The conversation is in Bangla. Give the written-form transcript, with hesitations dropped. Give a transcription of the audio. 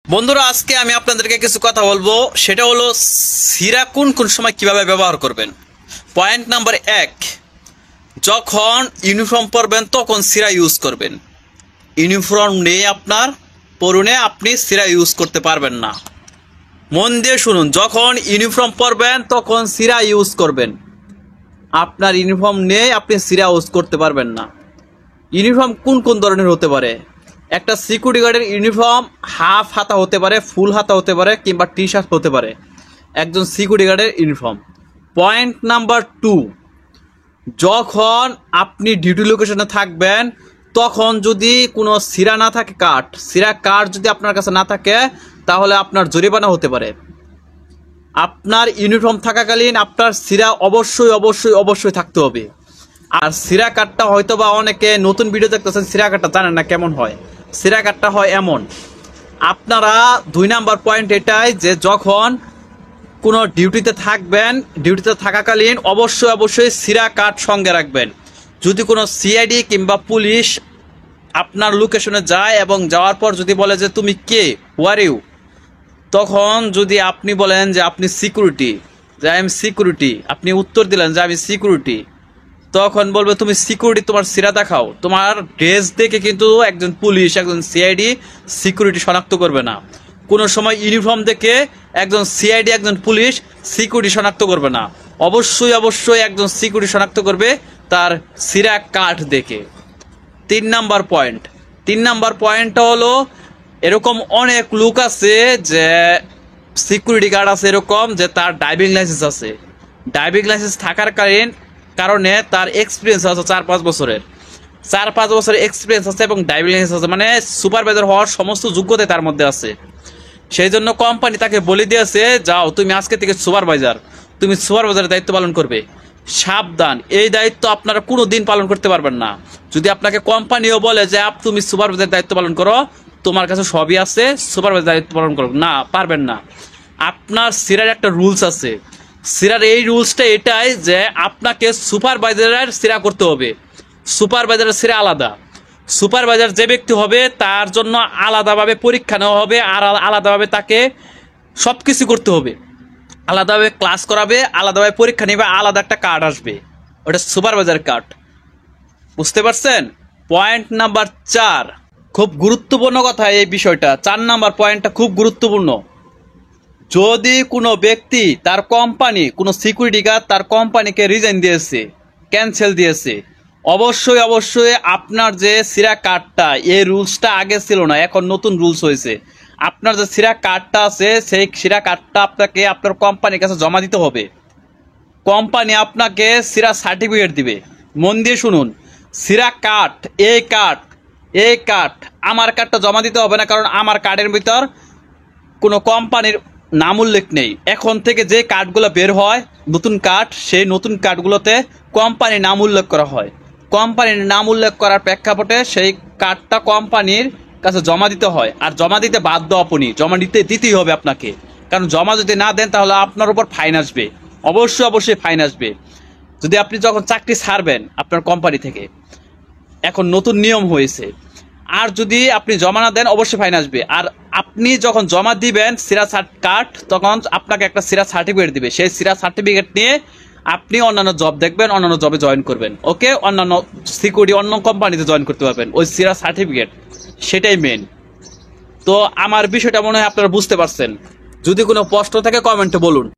বন্ধুরা, আজকে আমি আপনাদেরকে কিছু কথা বলবো। সেটা হলো সিরা কোন কোন সময় কিভাবে ব্যবহার করবেন। পয়েন্ট নাম্বার 1, যখন ইউনিফর্ম পরবেন তখন সিরা ইউজ করবেন। ইউনিফর্ম নেই আপনার, পরনে আপনি সিরা ইউজ করতে পারবেন না। মন দিয়ে শুনুন, যখন ইউনিফর্ম পরবেন তখন সিরা ইউজ করবেন। আপনার ইউনিফর্ম নেই, আপনি সিরা ইউজ করতে পারবেন না। ইউনিফর্ম কোন কোন ধরনের হতে পারে? একটা সিকিউরিটি গার্ডের ইউনিফর্ম হাফ হাতা হতে পারে, ফুল হাতা হতে পারে, কিংবা টি শার্ট হতে পারে একজন সিকিউরিটি গার্ডের ইউনিফর্ম। পয়েন্ট নাম্বার 2, যখন আপনি ডিউটি লোকেশনে থাকবেন তখন যদি কোনো সিরা না থাকে, সিরা কার্ড যদি আপনার কাছে না থাকে তাহলে আপনার জরিমানা হতে পারে। আপনার ইউনিফর্ম থাকাকালীন আপনার সিরা অবশ্যই অবশ্যই অবশ্যই থাকতে হবে। আর সিরা কার্ডটা হয়তো বা অনেকে নতুন ভিডিও দেখতেছেন, সিরা কার্ডটা জানেন না কেমন হয়। সিরা কার্ডটা হয় এমন, আপনারা 2 নাম্বার পয়েন্ট এটাই যে যখন কোনো ডিউটিতে থাকবেন, ডিউটিতে থাকাকালীন অবশ্যই অবশ্যই সিরা কার্ড সঙ্গে রাখবেন। যদি কোনো সিআইডি কিংবা পুলিশ আপনার লোকেশনে যায় এবং যাওয়ার পর যদি বলে যে তুমি কে, ওয়ার ইউ, তখন যদি আপনি বলেন যে আপনি সিকিউরিটি, যে আই এম সিকিউরিটি, আপনি উত্তর দিলেন যে আমি সিকিউরিটি, তখন বলবে তুমি সিকিউরিটি, তোমার সিরা দেখাও। তোমার ড্রেস দেখে কিন্তু একজন পুলিশ, একজন সিআইডি সিকিউরিটি শনাক্ত করবে না। কোনো সময় ইউনিফর্ম দেখে একজন সিআইডি, একজন পুলিশ সিকিউরিটি শনাক্ত করবে না। অবশ্যই অবশ্যই একজন সিকিউরিটি শনাক্ত করবে তার সিরা কার্ড দেখে। 3 নাম্বার পয়েন্টটা হলো, এরকম অনেক লোক আছে যে সিকিউরিটি গার্ড আছে এরকম যে তার ড্রাইভিং লাইসেন্স আছে। ড্রাইভিং লাইসেন্স থাকার কারণে তার এক্সপিরিয়েন্স আছে 4-5 বছরের, 4-5 বছরের এক্সপিরিয়েন্স আছে এবং ড্রাইভিং লাইসেন্স আছে, মানে সুপারভাইজার হওয়ার সমস্ত যোগ্যতা তার মধ্যে আছে। সেই জন্য কোম্পানি তাকে বলে দিয়েছে, যাও তুমি আজকে থেকে সুপারভাইজার, তুমি সুপারভাইজারের দায়িত্ব পালন করবে। সাবধান, এই দায়িত্ব আপনারা কোনো দিন পালন করতে পারবেন না। যদি আপনাকে কোম্পানিও বলে যে তুমি সুপারভাইজার দায়িত্ব পালন করো, তোমার কাছে সবই আছে, সুপারভাইজার দায়িত্ব পালন করো, না, পারবেন না। আপনার সিরার একটা রুলস আছে। সিরার এই রুলসটা এটাই যে আপনাকে সুপারভাইজারের সিরা করতে হবে। সুপারভাইজারের সিরা আলাদা। সুপারভাইজার যে ব্যক্তি হবে তার জন্য আলাদাভাবে পরীক্ষা নেওয়া হবে, আর আলাদাভাবে তাকে সব কিছু করতে হবে। আলাদাভাবে ক্লাস করাবে, আলাদাভাবে পরীক্ষা নেবে, আলাদা একটা কার্ড আসবে, ওটা সুপারভাইজার কার্ড। বুঝতে পারছেন? পয়েন্ট নাম্বার 4, খুব গুরুত্বপূর্ণ কথা এই বিষয়টা। 4 নাম্বার পয়েন্টটা খুব গুরুত্বপূর্ণ। যদি কোনো ব্যক্তি, তার কোম্পানি, কোনো সিকিউরিটি গার্ড তার কোম্পানিকে রিজাইন দিয়েছে, ক্যান্সেল দিয়েছে, অবশ্যই অবশ্যই আপনার যে সিরা কার্ডটা, এই রুলসটা আগে ছিল না, এখন নতুন রুলস হয়েছে। আপনার যে সিরা কার্ডটা আছে সেই সিরা কার্ডটা আপনাকে আপনার কোম্পানির কাছে জমা দিতে হবে। কোম্পানি আপনাকে সিরা সার্টিফিকেট দিবে। মন দিয়ে শুনুন, সিরা কার্ড, এই কার্ড আমার কার্ডটা জমা দিতে হবে না, কারণ আমার কার্ডের ভিতর কোনো কোম্পানির নাম উল্লেখ নেই। এখন থেকে যে কার্ডগুলো বের হয় নতুন কার্ড, সেই নতুন কার্ডগুলোতে কোম্পানির নাম উল্লেখ করা হয়। কোম্পানির নাম উল্লেখ করার প্রেক্ষাপটে সেই কার্ডটা কোম্পানির কাছে জমা দিতে হয়। আর জমা দিতে বাধ্য আপনি, জমা দিতেই হবে আপনাকে, কারণ জমা যদি না দেন তাহলে আপনার উপর ফাইন আসবে, অবশ্যই অবশ্যই ফাইন আসবে। যদি আপনি যখন চাকরি ছাড়বেন আপনার কোম্পানি থেকে, এখন নতুন নিয়ম হয়েছে, আর যদি আপনি জমা না দেন অবশ্যই ফাইন আসবে। আর আপনি যখন জমা দিবেন সিরা কার্ড, তখন আপনাকে একটা সিরা সার্টিফিকেট দিবে। সেই সিরা সার্টিফিকেট নিয়ে আপনি অন্যান্য জব দেখবেন, অন্যান্য জবে জয়েন করবেন। ওকে, অন্যান্য সিকিউরিটি, অন্য কোম্পানিতে জয়েন করতে পারবেন। ওই সিরা সার্টিফিকেট, সেটাই মেন। তো আমার বিষয়টা মনে হয় আপনারা বুঝতে পারছেন। যদি কোনো প্রশ্ন থাকে কমেন্টে বলুন।